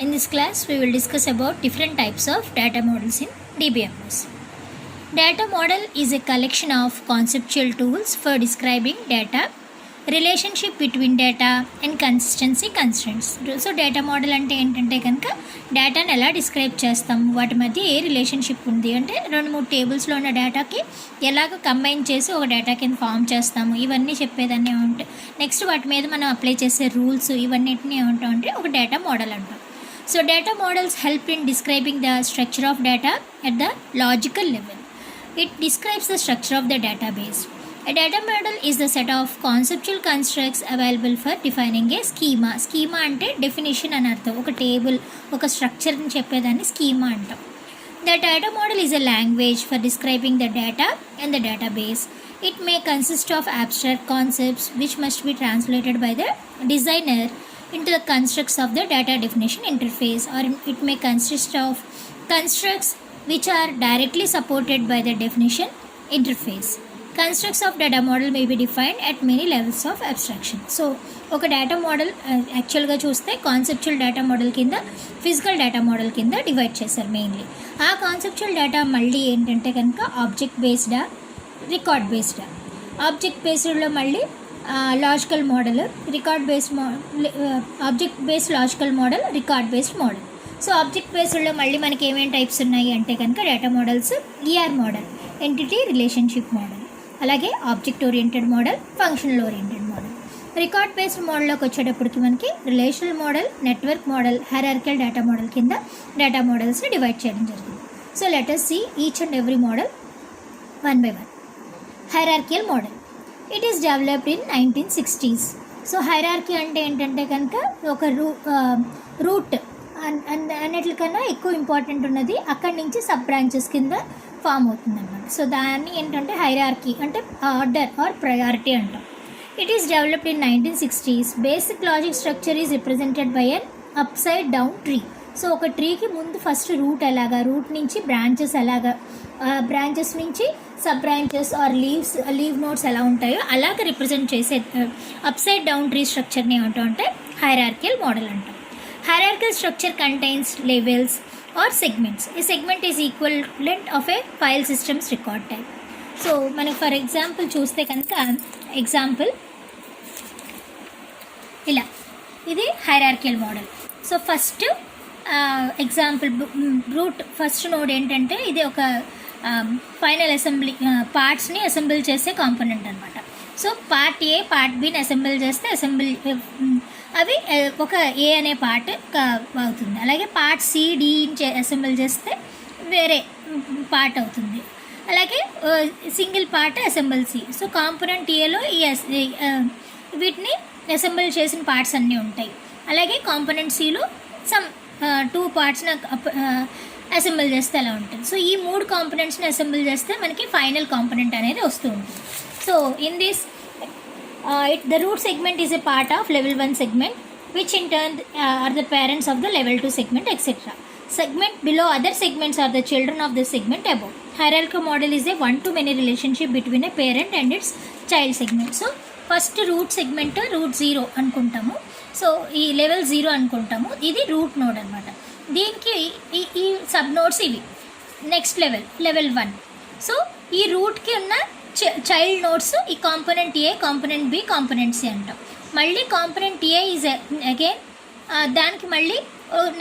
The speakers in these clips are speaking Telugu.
In this class, we will discuss about different types of data models in DBMS. Data model is a collection of conceptual tools for describing data, relationship between data and consistency constraints. So data model అంటే ఏంటంటే కనుక డేటాని ఎలా డిస్క్రైబ్ చేస్తాం, వాటి మధ్య ఏ రిలేషన్షిప్ ఉంది అంటే 2-3 టేబుల్స్లో ఉన్న డేటాకి ఎలాగ కంబైన్ చేసి ఒక డేటా కింద ఫామ్ చేస్తాము, ఇవన్నీ చెప్పేదాన్ని ఉంటాయి. నెక్స్ట్ వాటి మీద మనం అప్లై చేసే రూల్స్ ఇవన్నిటిని ఏమంటాం అంటే ఒక డేటా మోడల్ అంటాం. So data models help in describing the structure of data at the logical level. It describes the structure of the database. A data model is the set of conceptual constructs available for defining a schema. Schema ante definition అని అర్థం. ఒక టేబుల్ ఒక స్ట్రక్చర్ని చెప్పేదాన్ని schema అంటాం. The data model is a language for describing the data and the database. It may consist of abstract concepts which must be translated by the designer into the constructs of the data definition interface, or it may consist of constructs which are directly supported by the definition interface. Constructs of data model may be defined at many levels of abstraction. So ఒక డేటా మోడల్ యాక్చువల్గా చూస్తే కాన్సెప్చువల్ డేటా మోడల్ కింద ఫిజికల్ డేటా మోడల్ కింద డివైడ్ చేశారు మెయిన్లీ. ఆ కాన్సెప్చువల్ డేటా మళ్ళీ ఏంటంటే కనుక ఆబ్జెక్ట్ బేస్డా రికార్డ్ బేస్డా. ఆబ్జెక్ట్ బేస్డ్లో మళ్ళీ logical model, record based object based logical model, record based model. So object బేస్డ్లో మళ్ళీ మనకి ఏమేమి టైప్స్ ఉన్నాయి అంటే కనుక data models ER model, entity relationship model, అలాగే object oriented model, functional oriented model. Record based మోడల్లోకి వచ్చేటప్పటికి మనకి relational model, network model, hierarchical data model కింద డేటా మోడల్స్ని డివైడ్ చేయడం జరిగింది. So let us see each and every model one by one. Hierarchical model. It is developed in 1960s. So hierarchy అంటే ఏంటంటే కనుక ఒక రూట్ అన్నిటికన్నా ఎక్కువ ఇంపార్టెంట్ ఉన్నది అక్కడి నుంచి సబ్ బ్రాంచెస్ కింద ఫామ్ అవుతుంది అన్నమాట. సో దాన్ని ఏంటంటే హైరార్కీ అంటే ఆర్డర్ ఆర్ ప్రయారిటీ అంటాం. It is developed in 1960s. Basic logic structure is represented by an upside down tree. So ఒక ట్రీకి ముందు ఫస్ట్ రూట్ ఎలాగా, రూట్ నుంచి బ్రాంచెస్ ఎలాగా, బ్రాంచెస్ నుంచి sub branches or leaf nodes ఎలా ఉంటాయో అలాగ రిప్రజెంట్ చేసే అప్ సైడ్ డౌన్ ట్రీ స్ట్రక్చర్ని ఏమంటాం అంటే హైరార్కికల్ మోడల్ అంటాం. Hierarchical structure contains levels or segments. ఈ segment is equivalent of a file systems record type. So మనకి ఫర్ ఎగ్జాంపుల్ చూస్తే కనుక ఎగ్జాంపుల్ ఇలా, ఇది hierarchical model. So first example root first node ఏంటంటే ఇది ఒక ఫైనల్ అసెంబ్లీ పార్ట్స్ని అసెంబుల్ చేసే కాంపోనెంట్ అనమాట. సో పార్ట్ ఏ పార్ట్ బిని అసెంబుల్ చేస్తే అవి ఒక ఏ అనే పార్ట్ అవుతుంది. అలాగే పార్ట్ సి డిని అసెంబుల్ చేస్తే వేరే పార్ట్ అవుతుంది. అలాగే single part assemble C. So component ఏలో ఈ వీటిని అసెంబుల్ చేసిన పార్ట్స్ అన్నీ ఉంటాయి. అలాగే కాంపోనెంట్ సిలో సమ్ 2 పార్ట్స్ని అసెంబుల్ చేస్తే ఎలా ఉంటుంది. సో ఈ 3 కాంపోనెంట్స్ని అసెంబుల్ చేస్తే మనకి ఫైనల్ కాంపోనెంట్ అనేది వస్తూ ఉంటుంది. So in this the root segment is a part of level 1 segment, which in turn are the parents of the level 2 segment, etc. Segment below other segments are the children of the segment above. Hierarchical model is a one-to-many relationship between a parent and its child segment. So first root segment root 0 అనుకుంటాము. సో ఈ లెవెల్ 0 అనుకుంటాము. ఇది రూట్ నోడ్ అనమాట. దీనికి ఈ సబ్ నోడ్స్ ఇవి. Next level 1. సో ఈ రూట్కి ఉన్న చైల్డ్ నోడ్స్ ఈ కాంపోనెంట్ ఏ, కాంపోనెంట్ బి, కాంపోనెంట్ సి అంటాం. మళ్ళీ కాంపోనెంట్ ఏ ఈజ్ అగైన్ దానికి మళ్ళీ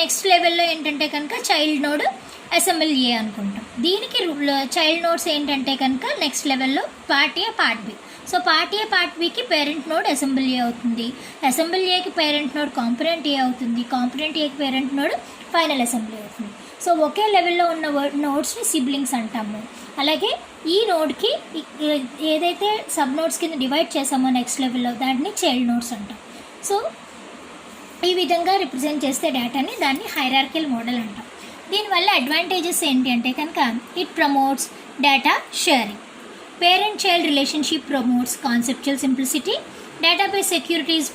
నెక్స్ట్ లెవెల్లో ఏంటంటే కనుక చైల్డ్ నోడ్ అసెంబుల్ ఏ అనుకుంటాం. దీనికి చైల్డ్ నోడ్స్ ఏంటంటే కనుక నెక్స్ట్ లెవెల్లో part A, part B. So part A part బికి పేరెంట్ నోడ్ అసెంబుల్ ఏ అవుతుంది. అసెంబుల్ ఏకి పేరెంట్ నోడ్ కాంపోనెంట్ ఏ అవుతుంది. కాంపోనెంట్ ఏకి పేరెంట్ నోడ్ ఫైనల్ అసెంబ్లీ అవుతుంది. సో ఒకే లెవెల్లో ఉన్న నోడ్స్ని సిబ్లింగ్స్ అంటాము. అలాగే ఈ నోడ్కి ఏదైతే సబ్ నోడ్స్ కింద డివైడ్ చేసామో నెక్స్ట్ లెవెల్లో దాన్ని చైల్డ్ నోడ్స్ అంటాం. సో ఈ విధంగా రిప్రజెంట్ చేస్తే డేటాని దాన్ని హైరార్కికల్ మోడల్ అంటాం. దీనివల్ల అడ్వాంటేజెస్ ఏంటి అంటే కనుక it promotes data sharing. Parent-child relationship promotes conceptual simplicity. Database security is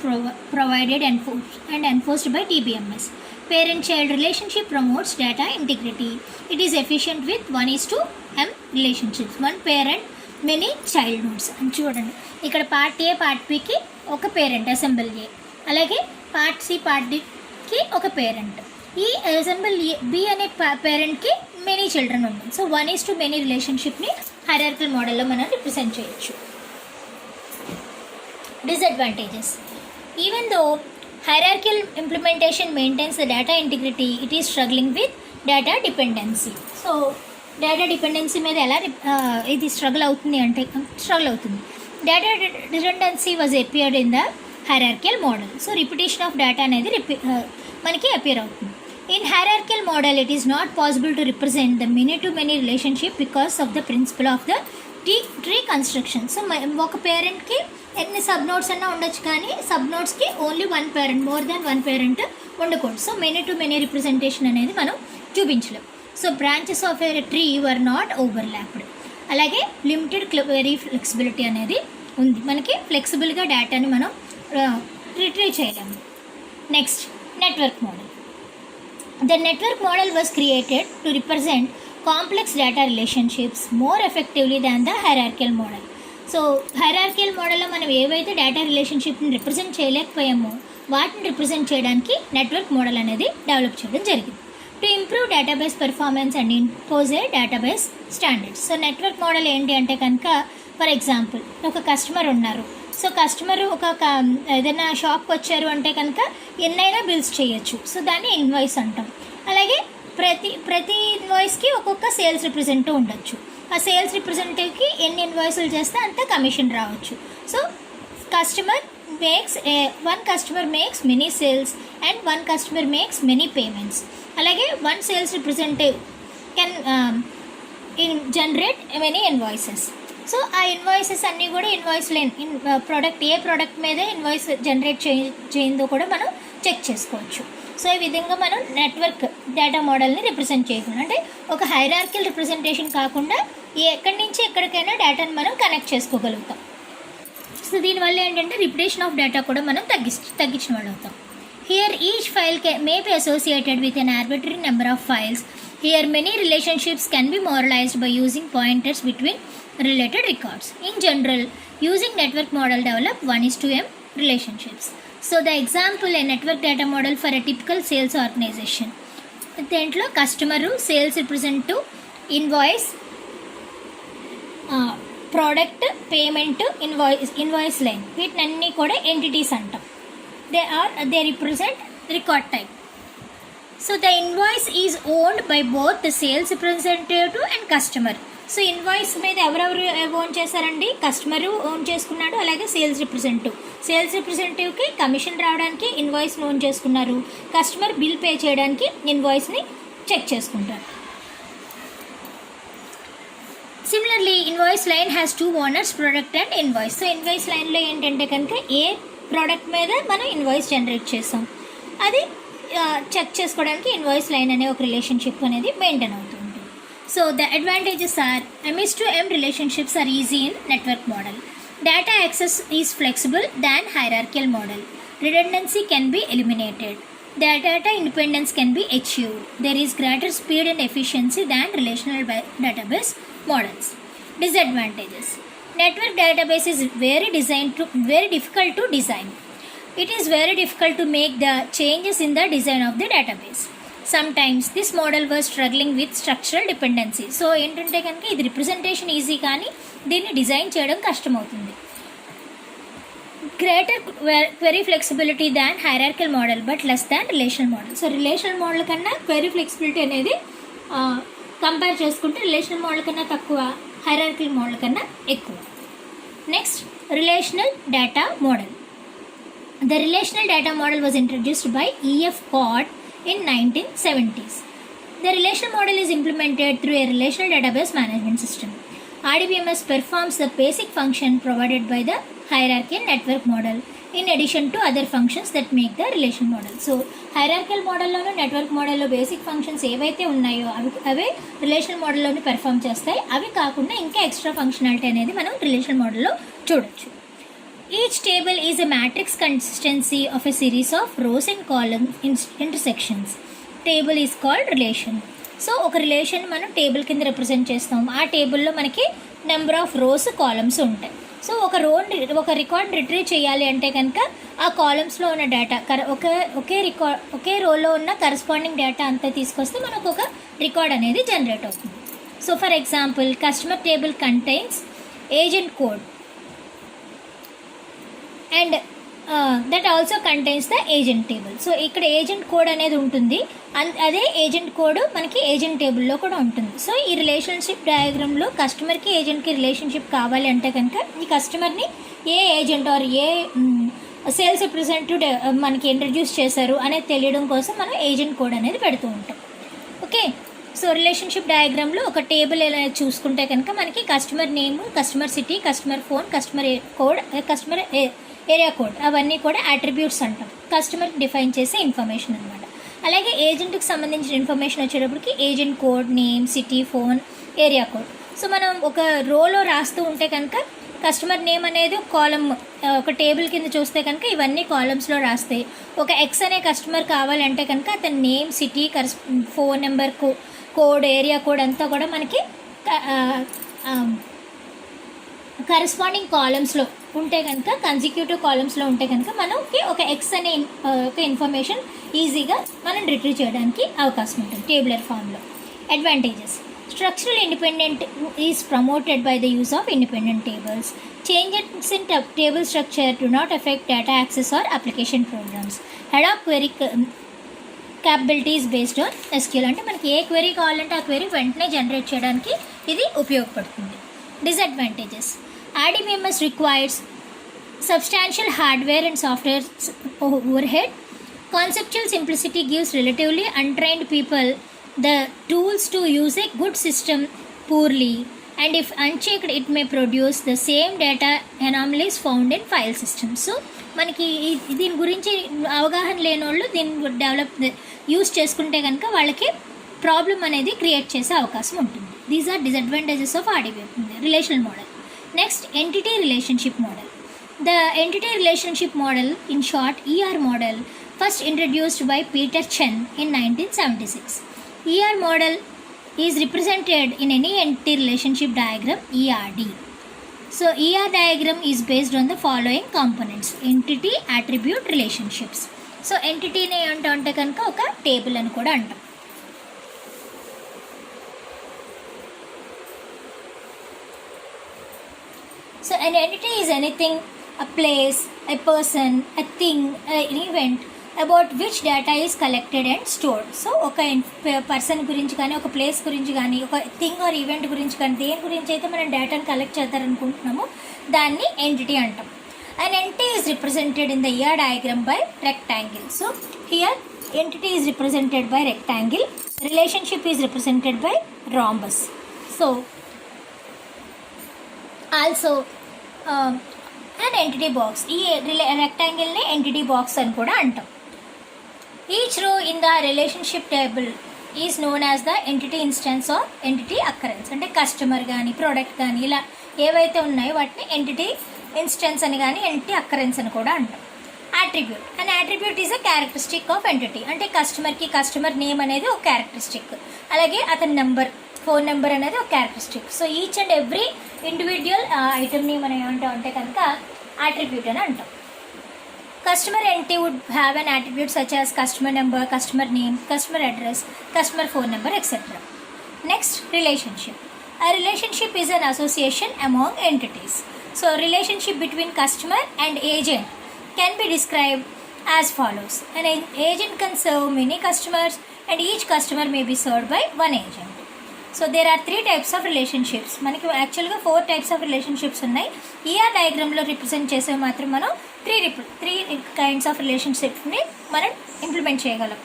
provided and enforced by DBMS. Parent-child relationship promotes data integrity. It is efficient with 1:m relationships. One parent, many child nodes. అని చూడండి, ఇక్కడ పార్ట్ ఏ పార్ట్ బికి ఒక పేరెంట్ అసెంబుల్ ఏ, అలాగే పార్ట్ సి పార్ట్ డికి ఒక పేరెంట్, ఈ ఎగ్జాంపుల్ బి అనే పేరెంట్కి మెనీ చిల్డ్రన్ ఉన్నాయి. సో 1:many రిలేషన్షిప్ని హైరార్కికల్ మోడల్లో మనం రిప్రజెంట్ చేయొచ్చు. Disadvantages. Even though hierarchical implementation maintains the data integrity, it is struggling with data dependency. So data dependency మీద ఎలా ఇది స్ట్రగుల్ అవుతుంది అంటే స్ట్రగుల్ అవుతుంది. Data redundancy was appeared in the hierarchical model. So repetition of data అనేది మనకి అపియర్ అవుతుంది. In hierarchical model, it is not possible to represent the many-to-many relationship because of the principle of the tree construction. So ఒక పేరెంట్కి ఎన్ని సబ్ నోట్స్ అన్నా ఉండొచ్చు, కానీ సబ్ నోట్స్కి only one parent, more than one parent ఉండకూడదు. సో మెనీ రిప్రజెంటేషన్ అనేది మనం చూపించలేం. So branches of a tree were not overlapped. అలాగే లిమిటెడ్ క్వెరీ ఫ్లెక్సిబిలిటీ అనేది ఉంది. మనకి ఫ్లెక్సిబుల్గా డేటాని మనం రిట్రీవ్ చేయలేము. Next, network model. The network model was created to represent complex data relationships more effectively than the hierarchical model. So hierarchical మోడల్లో మనం ఏవైతే డేటా రిలేషన్షిప్ని రిప్రజెంట్ చేయలేకపోయామో వాటిని రిప్రజెంట్ చేయడానికి నెట్వర్క్ మోడల్ అనేది డెవలప్ చేయడం జరిగింది. To improve database performance and impose A database standards. So network model ఏంటి అంటే కనుక, ఫర్ ఎగ్జాంపుల్ ఒక కస్టమర్ ఉన్నారు. సో కస్టమర్ ఏదైనా షాప్కి వచ్చారు అంటే కనుక ఎన్నైనా బిల్స్ చేయొచ్చు. సో దాన్ని ఇన్వాయిస్ అంటాం. అలాగే ప్రతి ఇన్వాయిస్కి ఒక్కొక్క సేల్స్ రిప్రజెంటేటివ్ ఉండొచ్చు. ఆ సేల్స్ రిప్రజెంటేటివ్కి ఎన్ని ఇన్వాయిస్లు చేస్తే అంత కమిషన్ రావచ్చు. So one customer makes many sales and one customer makes many payments. అలాగే one sales representative can generate many invoices. So ఆ ఇన్వాయిసెస్ అన్నీ కూడా ఇన్వాయిస్ ఏ ప్రోడక్ట్ మీద ఇన్వాయిస్ జనరేట్ చేయిందో కూడా మనం చెక్ చేసుకోవచ్చు. సో ఈ విధంగా మనం నెట్వర్క్ డేటా మోడల్ని రిప్రజెంట్ చేయకుండా, అంటే ఒక హైరార్కికల్ రిప్రజెంటేషన్ కాకుండా ఎక్కడి నుంచి ఎక్కడికైనా డేటాని మనం కనెక్ట్ చేసుకోగలుగుతాం. సో దీనివల్ల ఏంటంటే రిపిటేషన్ ఆఫ్ డేటా కూడా మనం తగ్గించిన వాళ్ళు అవుతాం. Here each file may be associated with an arbitrary number of files. Here many relationships can be moralized by using pointers between related records. In general, using network model develop 1:m relationships. So the example, a network data model for a typical sales organization. దేంట్లో customer, sales representative, invoice, product, payment, invoice line, వీటినన్నీ కూడా ఎంటిటీస్ అంటాం. They represent record type. So the invoice is owned by both the sales representative and customer. So invoice మీద ఎవరెవరు ఓన్ చేశారండి? కస్టమరు ఓన్ చేసుకున్నాడు, అలాగే సేల్స్ రిప్రజెంటేటివ్కి కమిషన్ రావడానికి ఇన్వాయిస్ని ఓన్ చేసుకున్నారు. కస్టమర్ బిల్ పే చేయడానికి ఇన్వాయిస్ని చెక్ చేసుకుంటారు. Similarly invoice line has 2 owners, product and invoice. So invoice లైన్లో ఏంటంటే కనుక ఏ ప్రోడక్ట్ మీద మనం ఇన్వాయిస్ జనరేట్ చేస్తాం అది చెక్ చేసుకోవడానికి ఇన్వాయిస్ లైన్ అనే ఒక రిలేషన్షిప్ అనేది మెయింటైన్ అవుతుంది. So the advantages are M:2M relationships are easy in network model. Data access is flexible than hierarchical model. Redundancy can be eliminated. The data independence can be achieved. There is greater speed and efficiency than relational database models. Disadvantages. Network database is very difficult to design. It is very difficult to make the changes in the design of the database. Sometimes this model was struggling with structural dependency. So ఏంటంటే కనుక ఇది రిప్రజెంటేషన్ ఈజీ, కానీ దీన్ని డిజైన్ చేయడం కష్టమవుతుంది. Greater query flexibility than hierarchical model but less than relational model. So relational model కన్నా క్వెరీ ఫ్లెక్సిబిలిటీ అనేది కంపేర్ చేసుకుంటే రిలేషనల్ మోడల్ కన్నా తక్కువ, హైరార్కికల్ మోడల్ కన్నా ఎక్కువ. Next, relational data model. The relational data model was introduced by E.F. Codd in 1970s. The relational model is implemented through a relational database management system. RDBMS performs the basic function provided by the hierarchical network model in addition to other functions that make the relational model. So hierarchical model loan network మోడల్లో బేసిక్ ఫంక్షన్స్ ఏవైతే ఉన్నాయో అవే రిలేషనల్ మోడల్లోని పెర్ఫామ్ చేస్తాయి. అవి కాకుండా ఇంకా ఎక్స్ట్రా ఫంక్షనాలిటీ అనేది మనం రిలేషనల్ మోడల్లో చూడొచ్చు. Each table is a matrix consistency of a series of rows and columns intersections. Table is called relation. So ఒక రిలేషన్ మనం టేబుల్ కింద రిప్రజెంట్ చేస్తాం. ఆ టేబుల్లో మనకి నెంబర్ ఆఫ్ రోస్, కాలమ్స్ ఉంటాయి. సో ఒక రికార్డ్ రిట్రీవ్ చేయాలి అంటే కనుక ఆ కాలమ్స్లో ఉన్న డేటా ఒకే రోలో ఉన్న కరస్పాండింగ్ డేటా అంతా తీసుకొస్తే మనకు ఒక రికార్డ్ అనేది జనరేట్ అవుతుంది. So for example customer table contains agent code and that also contains the agent table. So ఇక్కడ ఏజెంట్ కోడ్ అనేది ఉంటుంది, అదే ఏజెంట్ కోడ్ మనకి ఏజెంట్ టేబుల్లో కూడా ఉంటుంది. సో ఈ రిలేషన్షిప్ డయాగ్రామ్లో కస్టమర్కి ఏజెంట్కి రిలేషన్షిప్ కావాలి అంటే కనుక ఈ కస్టమర్ని ఏ ఏజెంట్ ఆర్ ఏ సేల్స్ రిప్రజెంటేటివ్ మనకి ఇంట్రడ్యూస్ చేశారు అనేది తెలియడం కోసం మనం ఏజెంట్ కోడ్ అనేది పెడుతూ ఉంటాం. ఓకే, సో రిలేషన్షిప్ డయాగ్రామ్లో ఒక టేబుల్ ఎలా చూసుకుంటే కనుక మనకి customer name, customer city, customer phone, customer code, customer area code అవన్నీ కూడా అట్రిబ్యూట్స్ అంటాం, కస్టమర్కి డిఫైన్ చేసే ఇన్ఫర్మేషన్ అనమాట. అలాగే ఏజెంట్కి సంబంధించిన ఇన్ఫర్మేషన్ వచ్చేటప్పటికి agent code, name, city, phone, area code. So మనం ఒక రోలో రాస్తూ ఉంటే కనుక కస్టమర్ నేమ్ అనేది ఒక కాలమ్, ఒక టేబుల్ కింద చూస్తే కనుక ఇవన్నీ కాలమ్స్లో రాస్తే ఒక ఎక్స్ అనే కస్టమర్ కావాలంటే కనుక అతని name, city, phone number, code, area code అంతా కూడా మనకి కరస్పాండింగ్ కాలమ్స్లో ఉంటే కనుక, కన్సిక్యూటివ్ కాలమ్స్లో ఉంటే కనుక మనకి ఒక ఎక్స్ అనే ఒక ఇన్ఫర్మేషన్ ఈజీగా మనం రిట్రీవ్ చేయడానికి అవకాశం ఉంటుంది టేబులర్ ఫామ్లో. Advantages: structural independent is promoted by the use of independent tables. Changes in table structure do not affect data access or application programs. Head of query capabilities based on SQL. అంటే మనకి ఏ క్వెరీ కావాలంటే ఆ క్వెరీ వెంటనే జనరేట్ చేయడానికి ఇది ఉపయోగపడుతుంది. Disadvantages: RDBMS requires substantial hardware and software overhead. Conceptual simplicity gives relatively untrained people the tools to use a good system poorly, and if unchecked it may produce the same data anomalies found in file systems. So మనకి దీని గురించి అవగాహన లేని వాళ్ళు దీన్ని యూస్ చేసుకుంటే కనుక వాళ్ళకి ప్రాబ్లం అనేది క్రియేట్ చేసే అవకాశం ఉంటుంది. These are disadvantages of RDBMS relational model. Next, entity relationship model. The entity relationship model, in short ER model, first introduced by Peter Chen in 1976. ER model is represented in any entity relationship diagram, ERD. So ER diagram is based on the following components: entity, attribute, relationships. So entity ne ante kanka oka table ani kuda antam. So an entity is anything, a place, a person, a thing, an event about which data is collected and stored. So ఒక పర్సన్ గురించి కానీ, ఒక ప్లేస్ గురించి కానీ, ఒక థింగ్ ఆర్ ఈవెంట్ గురించి కానీ, దేని గురించి అయితే మనం డేటాను కలెక్ట్ చేద్దారనుకుంటున్నామో దాన్ని ఎంటిటీ అంటాం. And entity is represented in the ER diagram by rectangle. So here entity is represented by rectangle, relationship is represented by rhombus. So also and entity box, ఈ రెక్టాంగిల్ని ఎంటిటీ బాక్స్ అని కూడా అంటాం. Each row in the relationship table is known as the entity instance or entity occurrence. అంటే కస్టమర్ కానీ, ప్రోడక్ట్ కానీ, ఇలా ఏవైతే ఉన్నాయో వాటిని ఎంటిటీ ఇన్స్టెన్స్ అని కానీ, ఎంటిటీ అక్కరెన్స్ అని కూడా అంటాం. Attribute, and attribute is a characteristic of entity. అంటే కస్టమర్కి కస్టమర్ నేమ్ అనేది ఒక క్యారెక్టరిస్టిక్, అలాగే అతని నెంబర్, ఫోన్ నెంబర్ అనేది ఒక characteristic. So each and every individual ఐటమ్ని మనం ఏమంటాం అంటే కనుక అట్రిబ్యూట్ అని అంటాం. Customer entity would have an attribute such as customer number, customer name, customer address, customer phone number, etc. Next, relationship. A relationship is an association among entities. So relationship between customer and agent can be described as follows. An agent can serve many customers and each customer may be served by one agent. So there are 3 types of relationships. మనకి యాక్చువల్గా 4 types ఆఫ్ రిలేషన్షిప్స్ ఉన్నాయి. ER డయాగ్రామ్లో రిప్రజెంట్ చేసే మాత్రం మనం 3 kinds ఆఫ్ రిలేషన్షిప్స్ని మనం ఇంప్లిమెంట్ చేయగలం.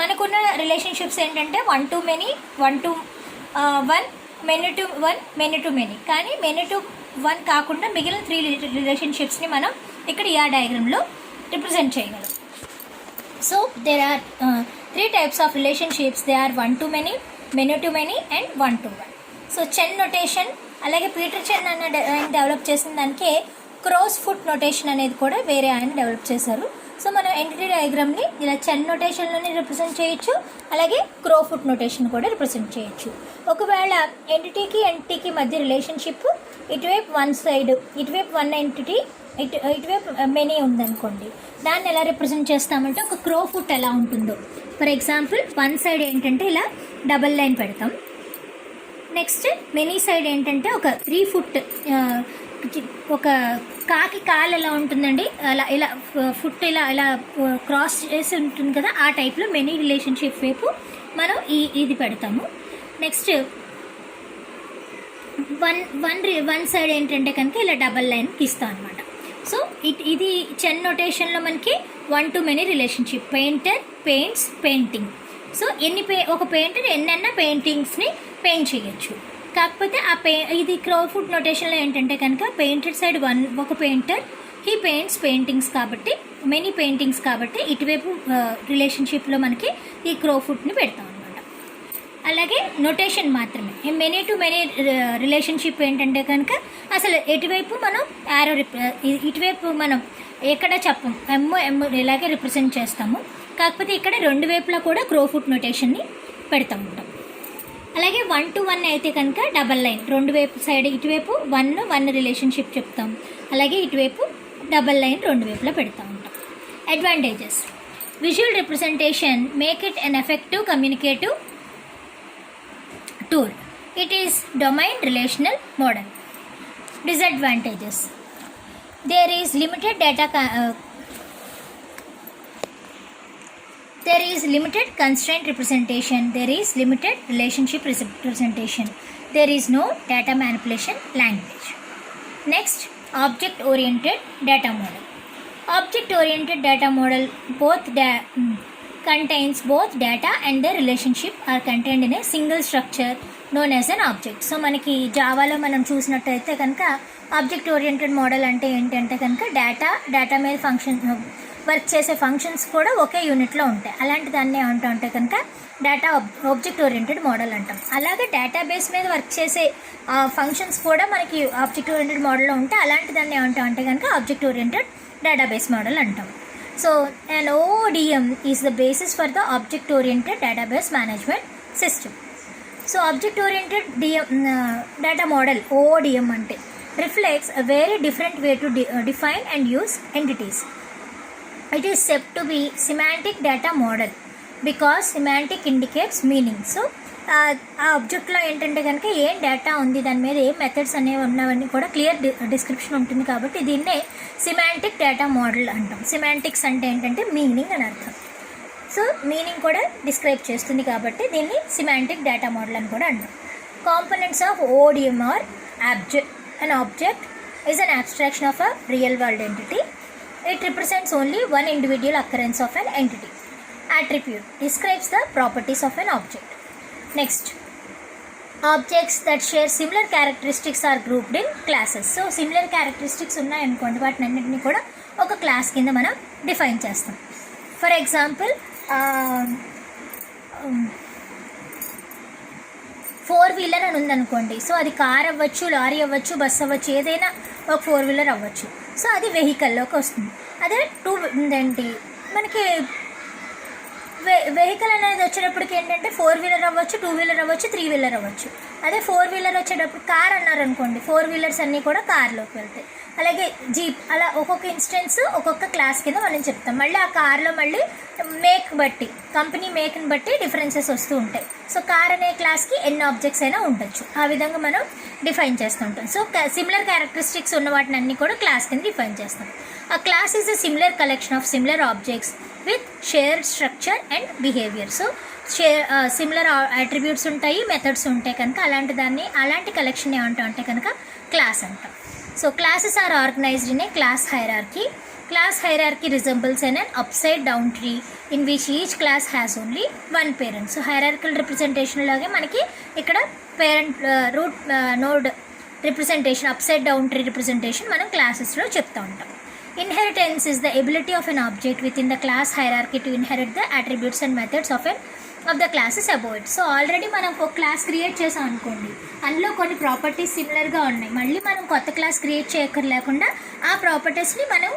మనకున్న రిలేషన్షిప్స్ ఏంటంటే 1 to many, 1 to 1, many to 1, many to many. కానీ many to 1 కాకుండా మిగిలిన 3 రిలేషన్షిప్స్ని మనం ఇక్కడ ER డయాగ్రామ్లో రిప్రజెంట్ చేయగలం. So there are 3 types of relationships. They are 1 to many, many to many and 1 to 1. So Chen notation, అలాగే పీటర్ చెన్ అన్న ఆయన డెవలప్ చేసిన దానికే క్రోస్ ఫుట్ నొటేషన్ అనేది కూడా వేరే ఆయన డెవలప్ చేశారు. సో మనం ఎంటిటీ డయాగ్రామ్ని ఇలా చెన్ నొటేషన్లోనే రిప్రజెంట్ చేయొచ్చు, అలాగే క్రోఫుట్ నొటేషన్ కూడా రిప్రజెంట్ చేయొచ్చు. ఒకవేళ ఎంటిటీకి మధ్య రిలేషన్షిప్ ఇటువైపు వన్ సైడ్, ఇటువైపు వన్ ఎంటిటీ, ఇటువైపు మెనీ ఉందనుకోండి, దాన్ని ఎలా రిప్రజెంట్ చేస్తామంటే ఒక క్రోఫుట్ ఎలా ఉంటుందో. ఫర్ ఎగ్జాంపుల్ వన్ సైడ్ ఏంటంటే ఇలా డబల్ లైన్ పెడతాం. నెక్స్ట్ మెనీ సైడ్ ఏంటంటే ఒక 3 ఫుట్, ఒక కాకి కాలు ఎలా ఉంటుందండి, అలా ఇలా ఫుట్ ఇలా ఇలా క్రాస్ చేసి ఉంటుంది కదా, ఆ టైప్లో మెనీ రిలేషన్షిప్ వైపు మనం ఇది పెడతాము. నెక్స్ట్ వన్ సైడ్ ఏంటంటే కనుక ఇలా డబల్ లైన్ ఇస్తాం అనమాట. సో ఇది చెన్ నొటేషన్లో మనకి 1 to many relationship. Painter paints painting. So ఒక పెయింటర్ ఎన్నైనా పెయింటింగ్స్ని పెయింట్ చేయొచ్చు. కాకపోతే ఇది క్రోఫుట్ నొటేషన్లో ఏంటంటే కనుక పెయింటెడ్ సైడ్ ఒక పెయింటర్ హీ పెయింట్స్ పెయింటింగ్స్ కాబట్టి, మెనీ పెయింటింగ్స్ కాబట్టి ఇటువైపు రిలేషన్షిప్లో మనకి ఈ క్రోఫుట్ని పెడతాం అనమాట. అలాగే నొటేషన్ మాత్రమే. మెనీ టు మెనీ రిలేషన్షిప్ ఏంటంటే కనుక అసలు ఎటువైపు మనం ఇటువైపు మనం ఎక్కడ చెప్పం, ఎమ్ ఇలాగే రిప్రజెంట్ చేస్తాము. కాకపోతే ఇక్కడ 2 వైపులా కూడా క్రోఫుట్ నొటేషన్ని పెడతా ఉంటాం. అలాగే 1 to 1 అయితే కనుక డబల్ లైన్, 2 వైపు సైడ్ ఇటువైపు 1 రిలేషన్షిప్ చెప్తాం, అలాగే ఇటువైపు డబల్ లైన్ 2 వైపులా పెడతా ఉంటాం. Advantages: visual representation make it an effective communicative tool. It is domain relational model. Disadvantages: there is limited constraint representation, there is limited relationship representation, there is no data manipulation language. Next, object oriented data model. Object oriented data model contains both data and their relationship are contained in a single structure known as an object. So మనకి జావాలో మనం చూసినట్టయితే కనుక ఆబ్జెక్ట్ ఓరియంటెడ్ మోడల్ అంటే ఏంటంటే కనుక డేటా మీద వర్క్ చేసే ఫంక్షన్స్ కూడా ఒకే యూనిట్లో ఉంటాయి. అలాంటి దాన్ని ఏమంటాం అంటే కనుక ఆబ్జెక్ట్ ఓరియంటెడ్ మోడల్ అంటాం. అలాగే డేటాబేస్ మీద వర్క్ చేసే ఫంక్షన్స్ కూడా మనకి ఆబ్జెక్ట్ ఓరియంటెడ్ మోడల్లో ఉంటాయి. అలాంటి దాన్ని ఏమంటాం అంటే కనుక ఆబ్జెక్ట్ ఓరియంటెడ్ డేటాబేస్ మోడల్ అంటాం. So an OODM is the basis for the object oriented database management system. So object oriented data model OODM అంటే reflects a very different way to define and use entities. It is said to be semantic data model because semantic indicates meaning. So ఆ ఆబ్జెక్ట్లో ఏంటంటే కనుక ఏం డేటా ఉంది, దాని మీద ఏం మెథడ్స్ అనేవి ఉన్నవన్నీ కూడా క్లియర్ డిస్క్రిప్షన్ ఉంటుంది కాబట్టి దీన్నే సిమాంటిక్ డేటా మోడల్ అంటాం. సిమాంటిక్స్ అంటే ఏంటంటే మీనింగ్ అని అర్థం. సో మీనింగ్ కూడా డిస్క్రైబ్ చేస్తుంది కాబట్టి దీన్ని సిమాంటిక్ డేటా మోడల్ అని కూడా అంటాం. Components of OODM are an object is an abstraction of a real world entity. It represents only one individual occurrence of an entity. Attribute describes the properties of an object. Next, objects that share similar characteristics are grouped in classes. So similar characteristics ఉన్నాయనుకోండి, వాటిని అన్నింటినీ కూడా ఒక క్లాస్ కింద మనం డిఫైన్ చేస్తాం. ఫర్ ఎగ్జాంపుల్ 4-wheeler అని ఉందనుకోండి. సో అది కార్ అవ్వచ్చు, లారీ అవ్వచ్చు, బస్ అవ్వచ్చు, ఏదైనా ఒక 4-wheeler అవ్వచ్చు. సో అది వెహికల్లోకి వస్తుంది. అదే మనకి వెహికల్ అనేది వచ్చేటప్పటికి ఏంటంటే 4-wheeler అవ్వచ్చు, 2-wheeler అవ్వచ్చు, 3-wheeler అవ్వచ్చు. అదే 4-wheeler వచ్చేటప్పుడు కార్ అన్నారనుకోండి, 4-wheelers అన్నీ కూడా కార్లోకి వెళ్తాయి. అలాగే జీప్, అలా ఒక్కొక్క ఇన్స్టెన్స్ ఒక్కొక్క క్లాస్ కింద మనం చెప్తాం. మళ్ళీ ఆ కార్లో మళ్ళీ మేక్ బట్టి, కంపెనీ మేక్ని బట్టి డిఫరెన్సెస్ వస్తూ ఉంటాయి. సో కార్ అనే క్లాస్కి ఎన్ని ఆబ్జెక్ట్స్ అయినా ఉండొచ్చు. ఆ విధంగా మనం డిఫైన్ చేస్తూ ఉంటాం. సో సిమిలర్ క్యారెక్టరిస్టిక్స్ ఉన్న వాటిని అన్నీ కూడా క్లాస్ కింద డిఫైన్ చేస్తాం. A class is a similar collection of similar objects with shared structure and behavior. So similar attributes ఉంటాయి, మెథడ్స్ ఉంటాయి కనుక అలాంటి కలెక్షన్ ఏమంటాం అంటే కనుక క్లాస్ అంటాం. So classes are organised in a class hierarchy. Class hierarchy resembles an upside down tree in which each class has only one parent. So hierarchical representation లాగే మనకి ఇక్కడ parent root node representation, upside down tree representation మనం క్లాసెస్లో చెప్తూ ఉంటాం. Inheritance is the ability of an object within the class hierarchy to inherit the attributes and methods of the classes above it. So already మనం ఒక క్లాస్ క్రియేట్ చేసాం అనుకోండి, అందులో కొన్ని ప్రాపర్టీస్ సిమిలర్గా ఉన్నాయి. మళ్ళీ మనం కొత్త క్లాస్ క్రియేట్ చేయక్కర్లేకుండా ఆ ప్రాపర్టీస్ని మనం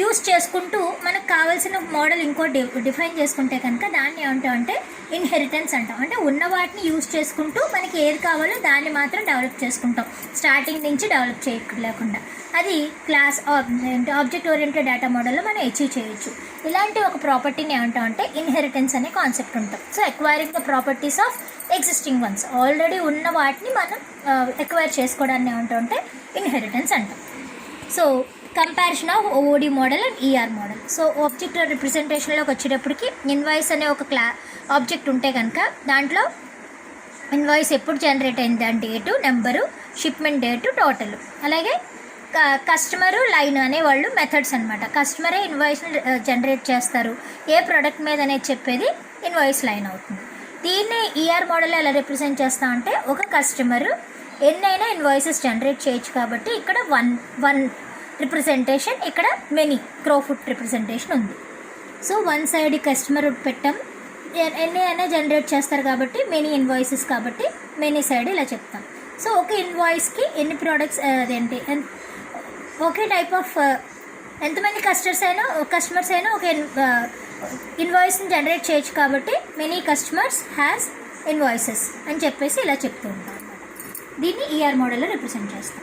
యూస్ చేసుకుంటూ మనకు కావాల్సిన మోడల్ ఇంకో డిఫైన్ చేసుకుంటే కనుక దాన్ని ఏమంటాం అంటే ఇన్హెరిటెన్స్ అంటాం. అంటే ఉన్న వాటిని యూస్ చేసుకుంటూ మనకి ఏది కావాలో దాన్ని మాత్రం డెవలప్ చేసుకుంటాం, స్టార్టింగ్ నుంచి డెవలప్ చేయలేకుండా. అది క్లాస్ ఆబ్జెక్ట్ ఓరియంటెడ్ డేటా మోడల్లో మనం అచీవ్ చేయొచ్చు. ఇలాంటి ఒక ప్రాపర్టీని ఏమంటాం అంటే ఇన్హెరిటెన్స్ అనే కాన్సెప్ట్ ఉంటాం. So acquiring the properties of existing ones, already ఉన్న వాటిని మనం ఎక్వైర్ చేసుకోవడాన్ని ఏమంటాం అంటే ఇన్హెరిటెన్స్ అంటాం. So comparison of OOD model and ER model. So object రిప్రజెంటేషన్లోకి వచ్చేటప్పటికి ఇన్వాయిస్ అనే ఒక ఆబ్జెక్ట్ ఉంటే కనుక దాంట్లో ఇన్వాయిస్ ఎప్పుడు జనరేట్ అయింది, దాని date, number, shipment date, total. అలాగే కస్టమరు, లైన్ అనేవాళ్ళు మెథడ్స్ అనమాట. కస్టమరే ఇన్వాయిస్ని జనరేట్ చేస్తారు, ఏ ప్రోడక్ట్ మీద అనేది చెప్పేది ఇన్వాయిస్ లైన్ అవుతుంది. దీన్ని ఈఆర్ మోడల్ ఎలా రిప్రజెంట్ చేస్తామంటే ఒక కస్టమరు ఎన్నైనా ఇన్వాయిసెస్ జనరేట్ చేయొచ్చు కాబట్టి ఇక్కడ వన్ రిప్రజెంటేషన్, ఇక్కడ మెనీ క్రోఫుట్ రిప్రజెంటేషన్ ఉంది. సో వన్ సైడ్ కస్టమర్ పెట్టాం, ఎన్ని అయినా జనరేట్ చేస్తారు కాబట్టి మెనీ ఇన్వాయిసెస్ కాబట్టి మెనీ సైడ్ ఇలా చెప్తాం. సో ఒక ఇన్వాయిస్కి ఎన్ని ప్రోడక్ట్స్ అదేంటి ఒకే టైప్ ఆఫ్ ఎంతమంది కస్టమర్స్ అయినా ఒక ఇన్వాయిస్ని జనరేట్ చేయొచ్చు కాబట్టి మెనీ కస్టమర్స్ హ్యాస్ ఇన్వాయిసెస్ అని చెప్పేసి ఇలా చెప్తూ ఉంటాం. దీన్ని ఈఆర్ మోడల్లో రిప్రజెంట్ చేస్తాం.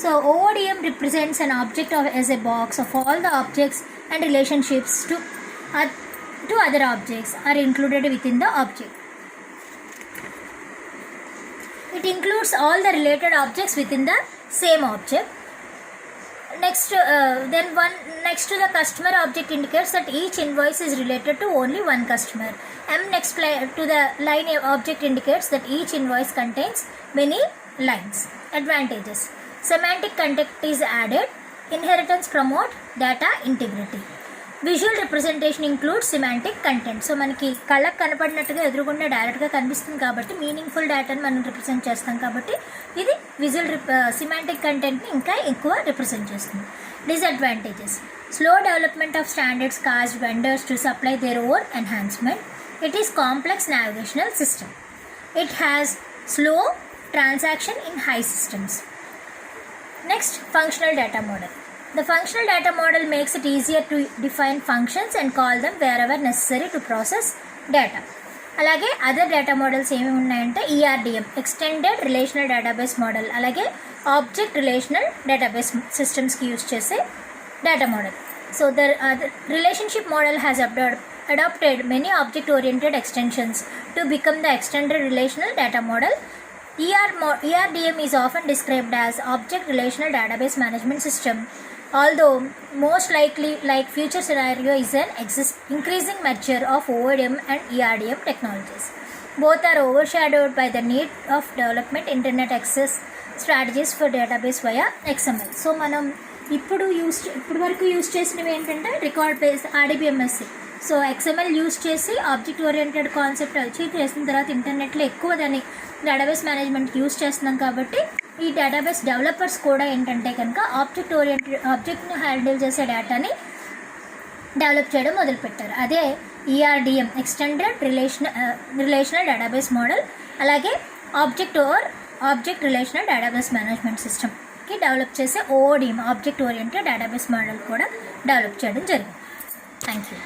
So OODM represents an object as a box of all the objects and relationships to other objects are included within the object. It includes all the related objects within the same object. Next to the customer object indicates that each invoice is related to only one customer. Next to the line object indicates that each invoice contains many lines. Advantages: semantic context is added. Inheritance promote data integrity. Visual representation includes semantic content. So మనకి కళ్ళకు కనపడినట్టుగా ఎదురుగుండా డైరెక్ట్గా కనిపిస్తుంది కాబట్టి మీనింగ్ఫుల్ డేటాని మనం రిప్రజెంట్ చేస్తాం కాబట్టి ఇది విజువల్ సిమాంటిక్ కంటెంట్ని ఇంకా ఎక్కువ రిప్రజెంట్ చేస్తుంది. Disadvantages: slow development of standards cost vendors to supply their own enhancement. It is complex navigational system. It has slow transaction in high systems. Next, functional data model. The functional data model makes it easier to define functions and call them wherever necessary to process data. అలాగే అదర్ డేటా మోడల్స్ ఏమేమి ఉన్నాయంటే ఈఆర్డిఎం, ఎక్స్టెండెడ్ రిలేషనల్ డేటాబేస్ మోడల్, అలాగే ఆబ్జెక్ట్ రిలేషనల్ డేటాబేస్ సిస్టమ్స్కి యూజ్ చేసే data model. So the relationship model has adopted many object oriented extensions to become the extended relational data model. ERDM is often described as Object Relational Database Management System, although most likely like future scenario is an increasing merger of OODM and ERDM technologies. Both are overshadowed by the need of development internet access strategies for database via XML. So మనం ఇప్పుడు వరకు యూజ్ చేసినవి ఏంటంటే record base RDBMS. So XML use చేసి ఆబ్జెక్ట్ ఓరియంటెడ్ కాన్సెప్ట్ అచీవ్ చేసిన తర్వాత ఇంటర్నెట్లో ఎక్కువ దాన్ని డేటాబేస్ మేనేజ్మెంట్ యూజ్ చేస్తున్నాం కాబట్టి ఈ డేటాబేస్ డెవలపర్స్ కూడా ఏంటంటే కనుక ఆబ్జెక్ట్ని హ్యాండిల్ చేసే డేటాని డెవలప్ చేయడం మొదలుపెట్టారు. అదే ఈఆర్డిఎం, ఎక్స్టెండెడ్ రిలేషనల్ డేటాబేస్ మోడల్, అలాగే ఆబ్జెక్ట్ రిలేషనల్ డేటాబేస్ మేనేజ్మెంట్ సిస్టమ్కి డెవలప్ చేసే ఓఓడిఎం, ఆబ్జెక్ట్ ఓరియంటెడ్ డేటాబేస్ మోడల్ కూడా డెవలప్ చేయడం జరిగింది. Thank you.